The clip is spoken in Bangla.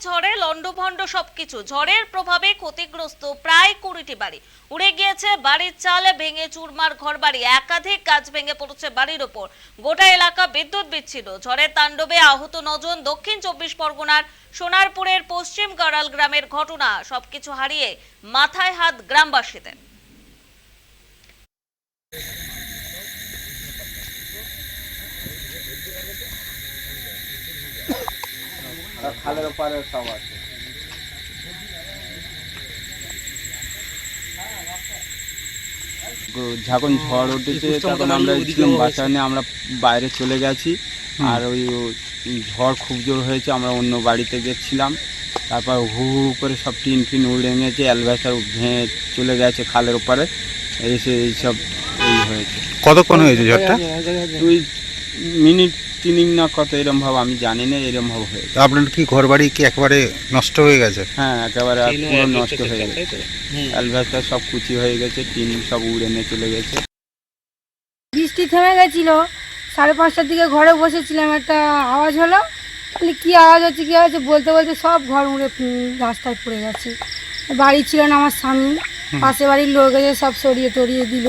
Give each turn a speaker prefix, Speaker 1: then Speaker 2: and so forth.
Speaker 1: ঝড়ে লন্ডভন্ড সবকিছু। ঝড়ের প্রভাবে ক্ষতিগ্রস্ত প্রায় 20টি বাড়ি। উড়ে গিয়েছে বাড়ির চাল, ভেঙে চুরমার ঘরবাড়ি, একাধিক গাছ ভেঙে পড়েছে বাড়ির ওপর। গোটা এলাকা বিদ্যুৎ বিচ্ছিন্ন। ঝড়ের তাণ্ডবে আহত 9 জন। দক্ষিণ 24 পরগনার সোনারপুরের পশ্চিম গাড়াল গ্রামের ঘটনা। সবকিছু হারিয়ে মাথায় হাত গ্রামবাসীদের।
Speaker 2: খালের ওপারে সব আছে।
Speaker 3: যখন ঝড় উঠেছে তখন আমরা ছিলাম বাসা নিয়ে, আমরা বাইরে চলে গেছি। আর ওই ঝড় খুব জোর হয়েছে, আমরা অন্য বাড়িতে গেছিলাম। তারপর হু হু করে সব টিন ফিন উড়ে গেছে, অ্যালভেস্টার ভেঙে চলে গেছে খালের ওপারে। এসে এইসব এই হয়েছে।
Speaker 4: কতক্ষণ হয়েছে ঝড়টা?
Speaker 3: 2 মিনিট 3 না কত, এরম ভাবে আমি জানি না, এরম ভাবে হয়েছে।
Speaker 4: আপনার কি ঘর বাড়ি কি একেবারে নষ্ট হয়ে গেছে?
Speaker 3: হ্যাঁ, একেবারে পুরো নষ্ট হয়ে গেছে। অ্যালভেস্টার সব কুচি হয়ে গেছে, টিন সব উড়ে নিয়ে চলে গেছে।
Speaker 5: বৃষ্টি থেমে গেছিল, 5:30টার দিকে ঘরে বসেছিলাম, একটা আওয়াজ হলো। কী আওয়াজ হচ্ছে কী হচ্ছে বলতে বলতে সব ঘর উড়ে রাস্তায় পড়ে গেছে। বাড়ি ছিল না আমার স্বামী, পাশে বাড়ির লোক এসে সব সরিয়ে টরিয়ে দিল।